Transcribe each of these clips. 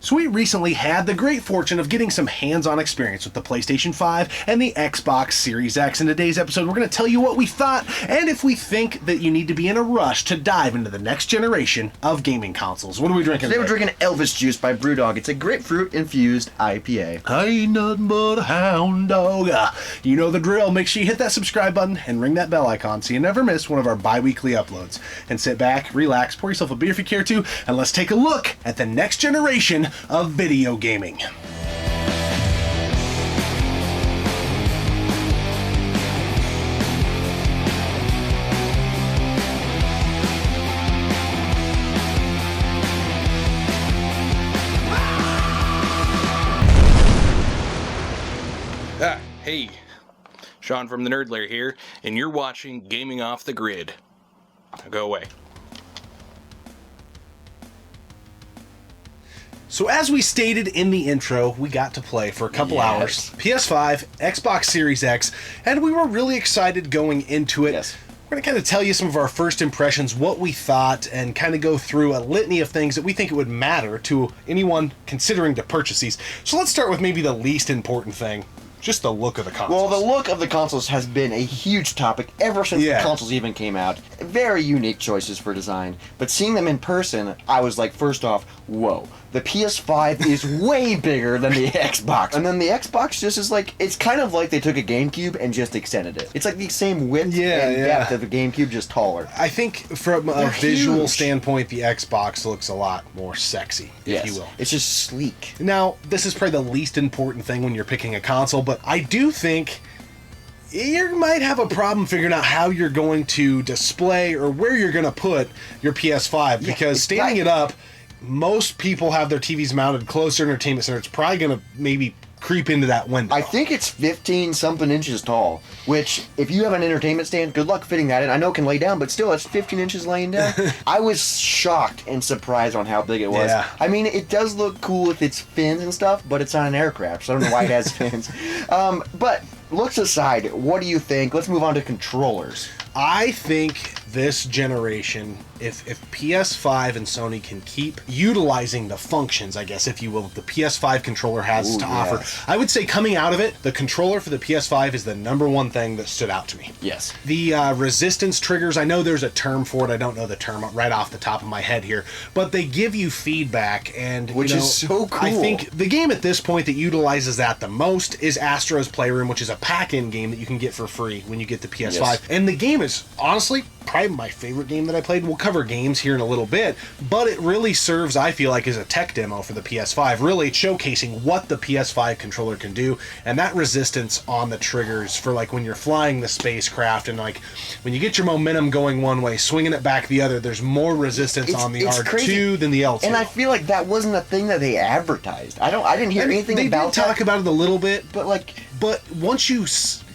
So we recently had the great fortune of getting some hands-on experience with the PlayStation 5 and the Xbox Series X. In today's episode, we're going to tell you what we thought and if we think that you need to be in a rush to dive into the next generation of gaming consoles. What are we drinking today? We're drinking Elvis juice by Brewdog. It's a grapefruit-infused IPA. I ain't nothing but a hound dog. You know the drill. Make sure you hit that subscribe button and ring that bell icon so you never miss one of our bi-weekly uploads. And sit back, relax, pour yourself a beer if you care to, and let's take a look at the next generation of video gaming. Hey, Sean from the Nerd Lair here, and you're watching Gaming Off the Grid. Now go away. So as we stated in the intro, we got to play for a couple hours, PS5, Xbox Series X, and we were really excited going into it. Yes. We're going to kind of tell you some of our first impressions, what we thought, and kind of go through a litany of things that we think it would matter to anyone considering to purchase these. So let's start with maybe the least important thing. Just the look of the consoles. Well, the look of the consoles has been a huge topic ever since the consoles even came out. Very unique choices for design. But seeing them in person, I was like, first off, whoa. The PS5 is way bigger than the Xbox. And then the Xbox just is like, it's kind of like they took a GameCube and just extended it. It's like the same width and depth of a GameCube, just taller. I think from a visual standpoint, the Xbox looks a lot more sexy, if you will. It's just sleek. Now, this is probably the least important thing when you're picking a console, but I do think you might have a problem figuring out how you're going to display or where you're going to put your PS5, because standing it up, most people have their TVs mounted close to entertainment center. It's probably going to maybe creep into that window. I think it's 15-something inches tall, which, if you have an entertainment stand, good luck fitting that in. I know it can lay down, but still, it's 15 inches laying down. I was shocked and surprised on how big it was. Yeah. I mean, it does look cool with its fins and stuff, but it's not an aircraft, so I don't know why it has fins. But looks aside, what do you think? Let's move on to controllers. I think this generation, if PS5 and Sony can keep utilizing the functions, I guess, if you will, that the PS5 controller has to offer, I would say coming out of it, the controller for the PS5 is the number one thing that stood out to me. Yes. The resistance triggers, I know there's a term for it, I don't know the term right off the top of my head here, but they give you feedback, and which is so cool. I think the game at this point that utilizes that the most is Astro's Playroom, which is a pack-in game that you can get for free when you get the PS5. Yes. And the game is honestly probably my favorite game that I played. We'll cover games here in a little bit, but it really serves, I feel like, as a tech demo for the PS5, really showcasing what the PS5 controller can do, and that resistance on the triggers for like when you're flying the spacecraft and like when you get your momentum going one way, swinging it back the other, there's more resistance on the R2 crazy than the L2. And I feel like that wasn't a thing that they advertised. I didn't hear anything about that. They did talk about it a little bit, but once you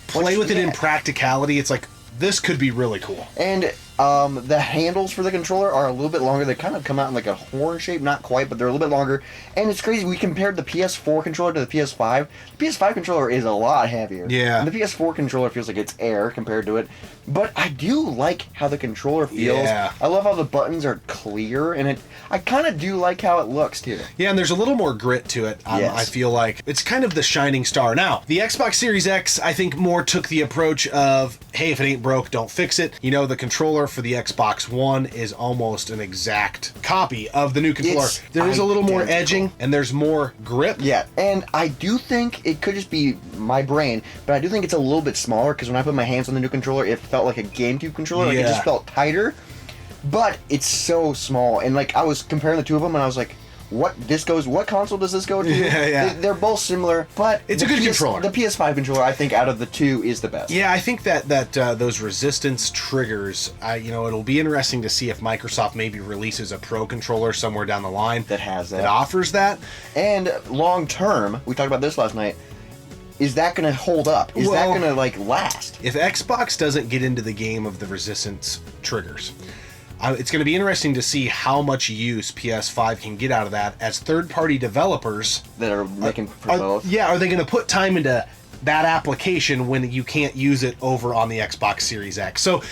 play with it in practicality, it's like, this could be really cool. And the handles for the controller are a little bit longer. They kind of come out in like a horn shape, not quite, but they're a little bit longer. And it's crazy. We compared the PS4 controller to the PS5. The PS5 controller is a lot heavier. Yeah. And the PS4 controller feels like it's air compared to it. But I do like how the controller feels. Yeah. I love how the buttons are clear, and I kind of do like how it looks too. Yeah, and there's a little more grit to it. I feel like it's kind of the shining star. Now, the Xbox Series X, I think, more took the approach of, hey, if it ain't broke, don't fix it. You know, the controller for the Xbox One is almost an exact copy of the new controller. There is a little more edging, and there's more grip. Yeah, and I do think it could just be my brain, but I do think it's a little bit smaller, because when I put my hands on the new controller, it felt like a GameCube controller. Like, it just felt tighter, but it's so small. And like, I was comparing the two of them, and I was like, what console does this go to? Yeah. They're both similar, but it's a good controller. The PS5 controller, I think, out of the two, is the best. Yeah, I think that those resistance triggers, it'll be interesting to see if Microsoft maybe releases a Pro controller somewhere down the line that has that, that offers that. And long term, we talked about this last night, is that going to hold up? Is that going to last? If Xbox doesn't get into the game of the resistance triggers, it's going to be interesting to see how much use PS5 can get out of that as third-party developers that are making for both. Yeah, are they going to put time into that application when you can't use it over on the Xbox Series X? So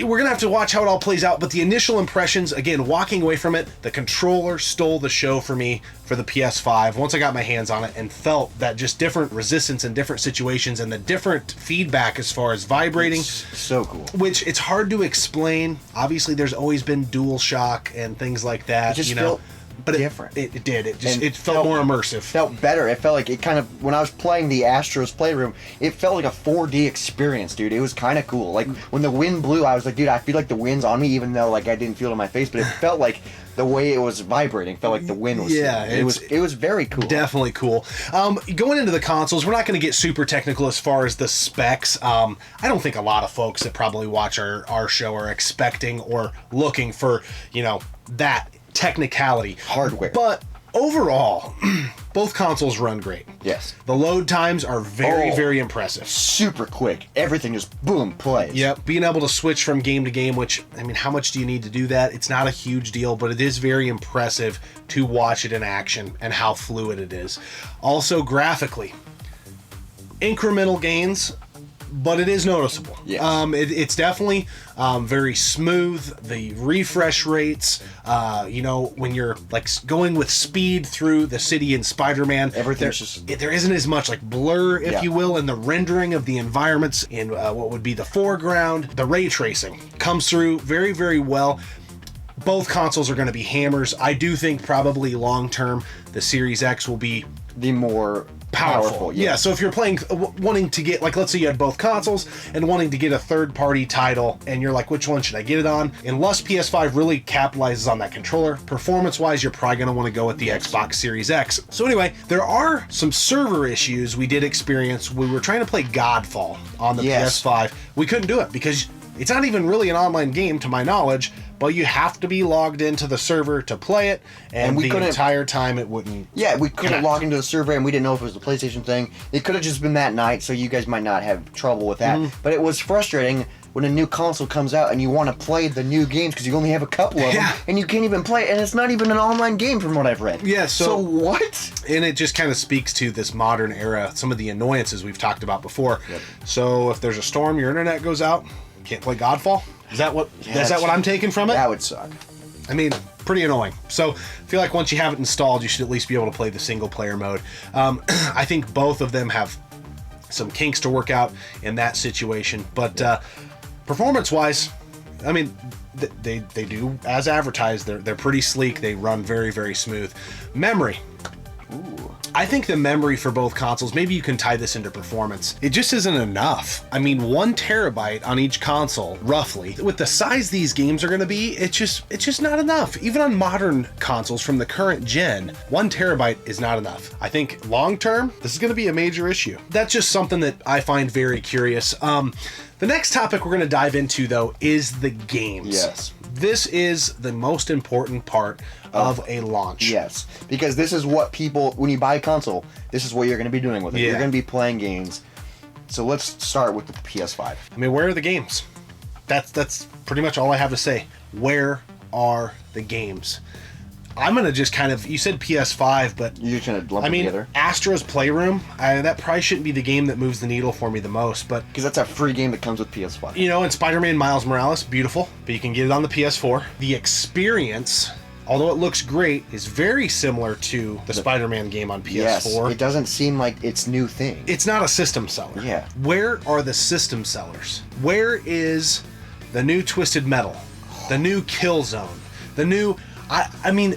we're gonna have to watch how it all plays out, but the initial impressions, again, walking away from it, the controller stole the show for me for the PS5 once I got my hands on it and felt that just different resistance in different situations and the different feedback as far as vibrating. It's so cool. Which it's hard to explain. Obviously, there's always been DualShock and things like that, It just you know. felt But different. It did. And It felt more immersive. Felt better. It felt like it kind of, when I was playing the Astros Playroom, it felt like a 4D experience, dude. It was kind of cool. Like, when the wind blew, I was like, dude, I feel like the wind's on me, even though, like, I didn't feel it on my face, but it felt like the way it was vibrating felt like the wind was. Yeah, it was very cool. Definitely cool. Going into the consoles, we're not going to get super technical as far as the specs. I don't think a lot of folks that probably watch our show are expecting or looking for, you know, that technicality. Hardware. But overall, both consoles run great. Yes. The load times are very impressive. Super quick. Everything just boom plays. Yep, being able to switch from game to game, which, I mean, how much do you need to do that? It's not a huge deal, but it is very impressive to watch it in action and how fluid it is. Also, graphically, incremental gains, but it is noticeable. Yes. It's definitely very smooth. The refresh rates, you know, when you're like going with speed through the city in Spider-Man, Everything's there isn't as much like blur, if Yeah. you will, in the rendering of the environments in what would be the foreground. The ray tracing comes through very well. Both consoles are going to be hammers. I do think probably long term the Series X will be The more powerful. Yeah, so if you're playing, wanting to get, like, let's say you had both consoles and wanting to get a third-party title, and you're like, which one should I get it on? Unless PS5 really capitalizes on that controller, performance-wise, you're probably going to want to go with the Xbox Series X. So anyway, there are some server issues we did experience. We were trying to play Godfall on the PS5. We couldn't do it because it's not even really an online game, to my knowledge, but you have to be logged into the server to play it, and we the couldn't- entire time it wouldn't. Yeah, we couldn't connect. log into the server, and we didn't know if it was the PlayStation thing. It could have just been that night, so you guys might not have trouble with that. But it was frustrating when a new console comes out and you want to play the new games because you only have a couple of them, Yeah. and you can't even play it, and it's not even an online game from what I've read. Yeah, So what? And it just kind of speaks to this modern era, some of the annoyances we've talked about before. Yep. So if there's a storm, your internet goes out, can't play Godfall? Is that what I'm taking from it? That would suck. I mean, pretty annoying. So I feel like once you have it installed, you should at least be able to play the single player mode. I think both of them have some kinks to work out in that situation. But performance wise, I mean, they do as advertised. They're pretty sleek. They run very smooth. Memory. Ooh. I think the memory for both consoles, maybe you can tie this into performance, it just isn't enough. I mean, 1 terabyte on each console, roughly. With the size these games are going to be, it's just not enough. Even on modern consoles from the current gen, 1 terabyte is not enough. I think long term, this is going to be a major issue. That's just something that I find very curious. The next topic we're going to dive into, though, is the games. Yes. This is the most important part of a launch. Yes, because this is what people, when you buy a console, this is what you're going to be doing with it. Yeah. You're going to be playing games. So let's start with the PS5. I mean, where are the games? That's pretty much all I have to say. Where are the games? I'm gonna just kind of, you said PS5, but You're just going to lump I them mean, together. Astro's Playroom, that probably shouldn't be the game that moves the needle for me the most, but Because that's a free game that comes with PS5. you know, and Spider-Man Miles Morales, beautiful, but you can get it on the PS4. The experience, although it looks great, is very similar to the Spider-Man game on PS4. Yes, it doesn't seem like it's new thing. It's not a system seller. Yeah. Where are the system sellers? Where is the new Twisted Metal? The new Killzone? The new... I mean,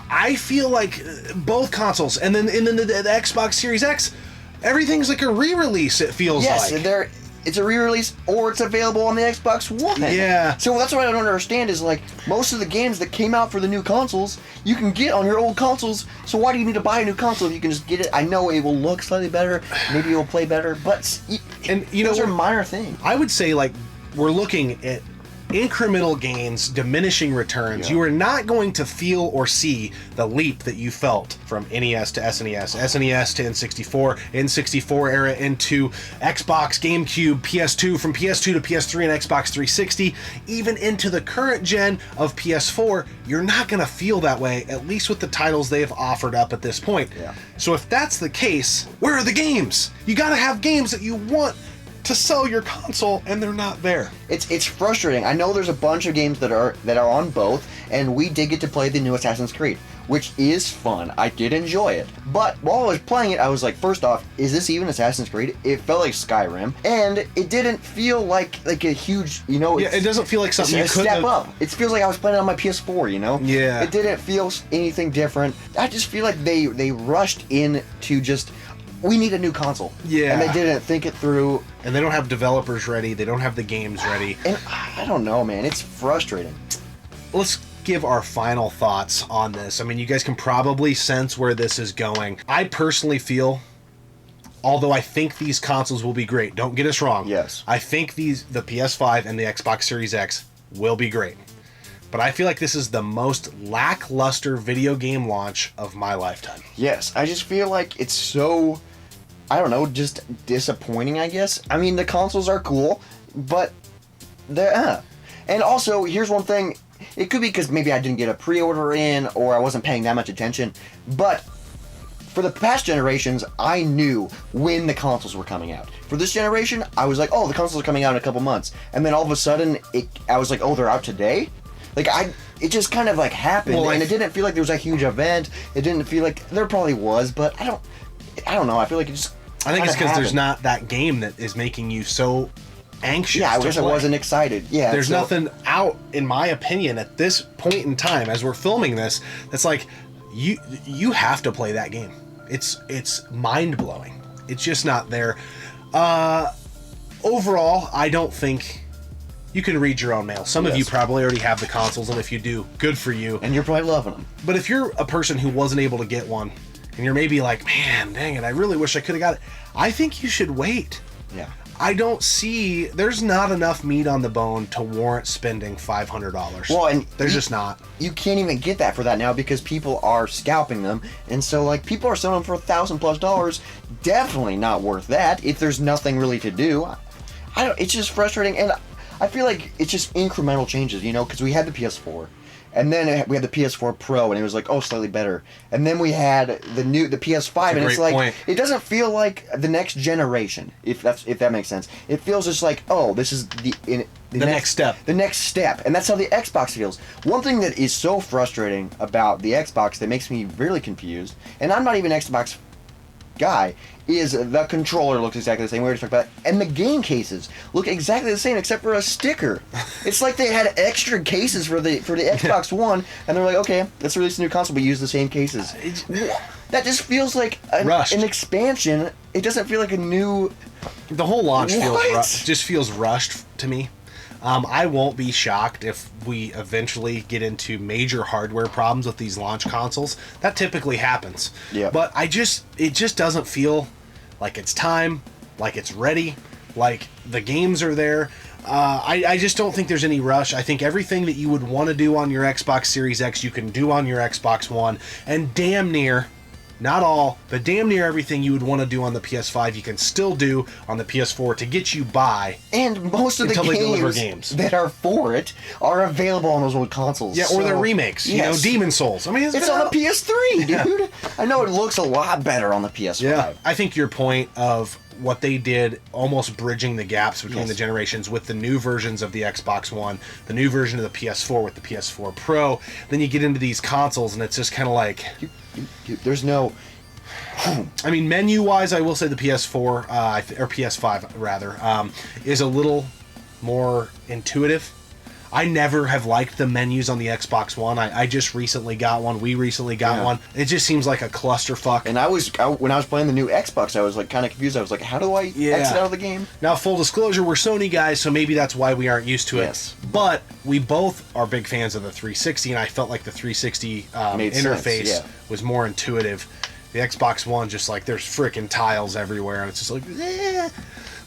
I feel like both consoles, and then the Xbox Series X, everything's like a re-release, it feels Yes, like. it's a re-release or it's available on the Xbox One. Yeah. So that's what I don't understand is like most of the games that came out for the new consoles you can get on your old consoles. So why do you need to buy a new console if you can just get it? I know it will look slightly better, maybe it will play better, but And, you know, those are minor things. I would say, like, we're looking at incremental gains, diminishing returns. Yeah. You are not going to feel or see the leap that you felt from NES to SNES, SNES to N64, N64 era into Xbox, GameCube, PS2, from PS2 to PS3 and Xbox 360, even into the current gen of PS4. You're not going to feel that way, at least with the titles they have offered up at this point. Yeah. So if that's the case, where are the games? You got to have games that you want to sell your console, and they're not there. It's frustrating. I know there's a bunch of games that are on both, and we did get to play the new Assassin's Creed, which is fun. I did enjoy it. But while I was playing it, I was like, first off, is this even Assassin's Creed? It felt like Skyrim, and it didn't feel like a huge, Yeah, it doesn't feel like something you could could step have... up. It feels like I was playing it on my PS4, Yeah. It didn't feel anything different. I just feel like they rushed in to just, we need a new console. Yeah. And they didn't think it through. And they don't have developers ready. They don't have the games ready. And I don't know, man. It's frustrating. Let's give our final thoughts on this. I mean, you guys can probably sense where this is going. I personally feel, although I think these consoles will be great, don't get us wrong. Yes. I think the PS5 and the Xbox Series X will be great. But I feel like this is the most lackluster video game launch of my lifetime. Yes, I just feel like it's so, I don't know, just disappointing, I guess. I mean, the consoles are cool, but they're, And also, here's one thing. It could be because maybe I didn't get a pre-order in, or I wasn't paying that much attention, but for the past generations, I knew when the consoles were coming out. For this generation, I was like, oh, the consoles are coming out in a couple months. And then all of a sudden, I was like, oh, they're out today? It just kind of like happened, and it didn't feel like there was a huge event. It didn't feel like, there probably was, but I don't know. I feel like it just I think it's because there's not that game that is making you so anxious. Yeah, I wish I play. wasn't excited. Yeah, there's nothing out, in my opinion, at this point in time, as we're filming this, that's like, you have to play that game. It's mind-blowing. It's just not there. Overall, I don't think... You can read your own mail. Some of you probably already have the consoles, and if you do, good for you. And you're probably loving them. But if you're a person who wasn't able to get one, and you're maybe like, man, dang it, I really wish I could have got it, I think you should wait. Yeah. I don't see... There's not enough meat on the bone to warrant spending $500. Well, and there's just not. You can't even get that for that now because people are scalping them, and so like people are selling them for $1,000+. Definitely not worth that if there's nothing really to do. It's just frustrating, and I feel like it's just incremental changes, because we had the PS4, and then we had the PS4 Pro, and it was like, oh, slightly better, and then we had the PS5, and it's like, it doesn't feel like the next generation, if that makes sense. It feels just like, oh, this is the next step. The next step, and that's how the Xbox feels. One thing that is so frustrating about the Xbox that makes me really confused, and I'm not even an Xbox guy, is the controller looks exactly the same. We already talked about it. And the game cases look exactly the same except for a sticker. It's like they had extra cases for the Xbox One, and they're like, okay, let's release a new console, but use the same cases. That just feels like an expansion. It doesn't feel like a new... The whole launch just feels rushed to me. I won't be shocked if we eventually get into major hardware problems with these launch consoles. That typically happens. Yeah. But it just doesn't feel like it's time, like it's ready, like the games are there. I just don't think there's any rush. I think everything that you would want to do on your Xbox Series X, you can do on your Xbox One, and damn near... Not all, but damn near everything you would want to do on the PS5, you can still do on the PS4 to get you by. And most of the games that are for it are available on those old consoles. Yeah, or they're remakes. Yes. Demon Souls. I mean, it's on the PS3, dude. Yeah. I know it looks a lot better on the PS5. Yeah, I think your point of what they did, almost bridging the gaps between the generations with the new versions of the Xbox One, the new version of the PS4 with the PS4 Pro, then you get into these consoles and it's just kind of like... There's no... I mean, menu-wise, I will say the PS4, or PS5, rather, is a little more intuitive. I never have liked the menus on the Xbox One. I just recently got one. We recently got one. It just seems like a clusterfuck. And when I was playing the new Xbox, I was like kind of confused. I was like, how do I exit out of the game? Now, full disclosure, we're Sony guys, so maybe that's why we aren't used to it. But we both are big fans of the 360, and I felt like the 360 interface was more intuitive. The Xbox One, just like, there's freaking tiles everywhere, and it's just like, eh.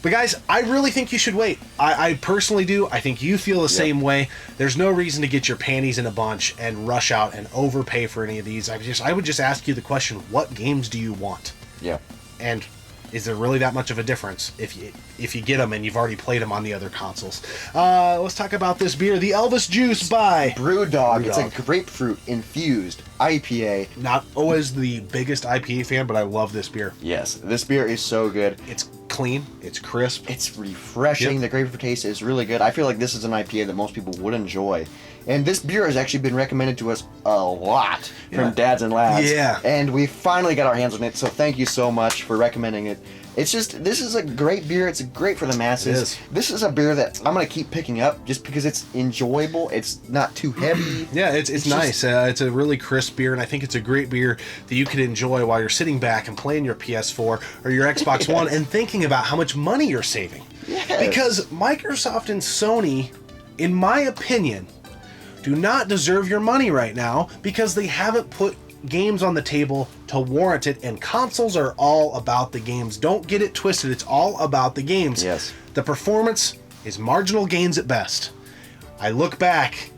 But guys, I really think you should wait. I personally do. I think you feel the same way. There's no reason to get your panties in a bunch and rush out and overpay for any of these. I would just ask you the question, what games do you want? Yeah. And is there really that much of a difference if you get them and you've already played them on the other consoles? Let's talk about this beer, the Elvis Juice by Brewdog. It's a grapefruit infused IPA. Not always the biggest IPA fan, but I love this beer. Yes, this beer is so good. It's clean. It's crisp. It's refreshing. Yep. The grapefruit taste is really good. I feel like this is an IPA that most people would enjoy. And this beer has actually been recommended to us a lot from dads and lads. Yeah. And we finally got our hands on it, so thank you so much for recommending it. It's just, this is a great beer. It's great for the masses. It is. This is a beer that I'm going to keep picking up just because it's enjoyable. It's not too heavy. Yeah, it's nice. It's a really crisp beer, and I think it's a great beer that you can enjoy while you're sitting back and playing your PS4 or your Xbox One and thinking about how much money you're saving. Yes. Because Microsoft and Sony, in my opinion, do not deserve your money right now because they haven't put games on the table to warrant it, and consoles are all about the games. Don't get it twisted. It's all about the games. Yes. The performance is marginal gains at best. I look back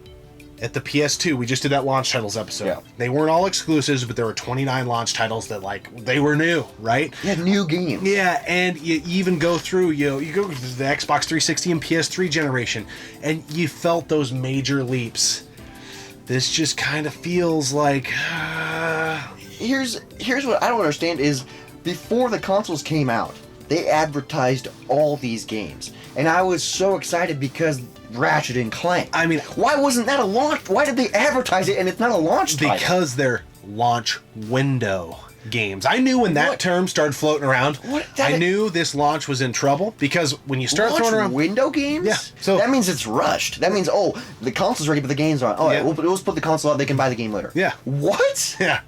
at the PS2. We just did that launch titles episode. Yeah. They weren't all exclusives, but there were 29 launch titles that, like, they were new, right? Yeah, new games. Yeah, and you even go through, you go to the Xbox 360 and PS3 generation, and you felt those major leaps. This just kind of feels like... Here's what I don't understand is, before the consoles came out, they advertised all these games. And I was so excited because Ratchet and Clank. I mean... Why wasn't that a launch? Why did they advertise it and it's not a launch title? Because they're launch window games. I knew when that term started floating around, I knew this launch was in trouble, because when you start throwing around window games, yeah, so that means it's rushed. That means, oh, the console's ready, but the game's on. Oh, yeah. We'll put the console out. They can buy the game later. Yeah. What? Yeah.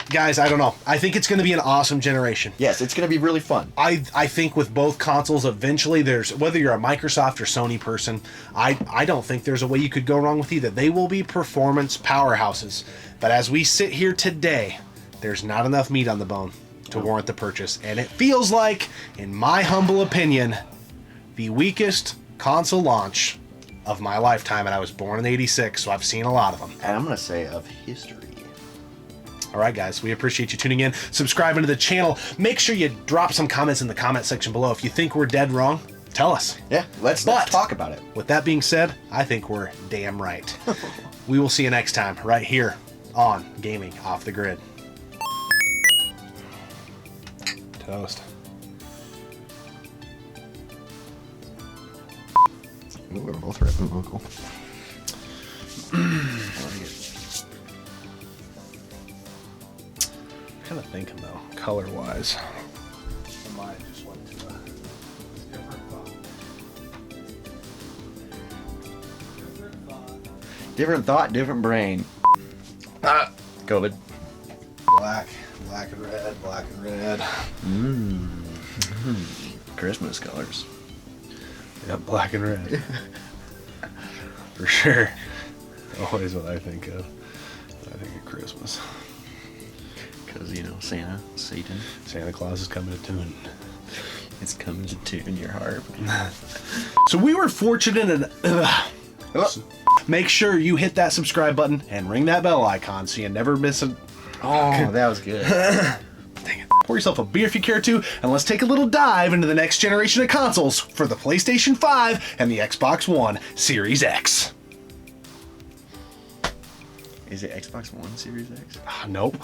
Guys, I don't know. I think it's going to be an awesome generation. Yes, it's going to be really fun. I think with both consoles, eventually there's, whether you're a Microsoft or Sony person, I don't think there's a way you could go wrong with either. They will be performance powerhouses. But as we sit here today, there's not enough meat on the bone to warrant the purchase. And it feels like, in my humble opinion, the weakest console launch of my lifetime. And I was born in '86, so I've seen a lot of them. And I'm going to say of history. All right, guys, we appreciate you tuning in, subscribing to the channel. Make sure you drop some comments in the comment section below. If you think we're dead wrong, tell us. Yeah, let's talk about it. With that being said, I think we're damn right. We will see you next time right here on Gaming Off the Grid. Toast. Ooh, we're both ripping vocal. Kind of thinking though, color-wise, I might just went to a Different thought, different brain. COVID. black and red, black and red. Christmas colors. Yep, black and red. For sure. Always what I think of. I think of Christmas. Because, you know, Santa Claus is coming to town. It's coming to tune your heart. So we were fortunate enough. Make sure you hit that subscribe button and ring that bell icon so you never miss a... Oh, that was good. Dang it. Pour yourself a beer if you care to, and let's take a little dive into the next generation of consoles for the PlayStation 5 and the Xbox One Series X. Is it Xbox One Series X? Nope.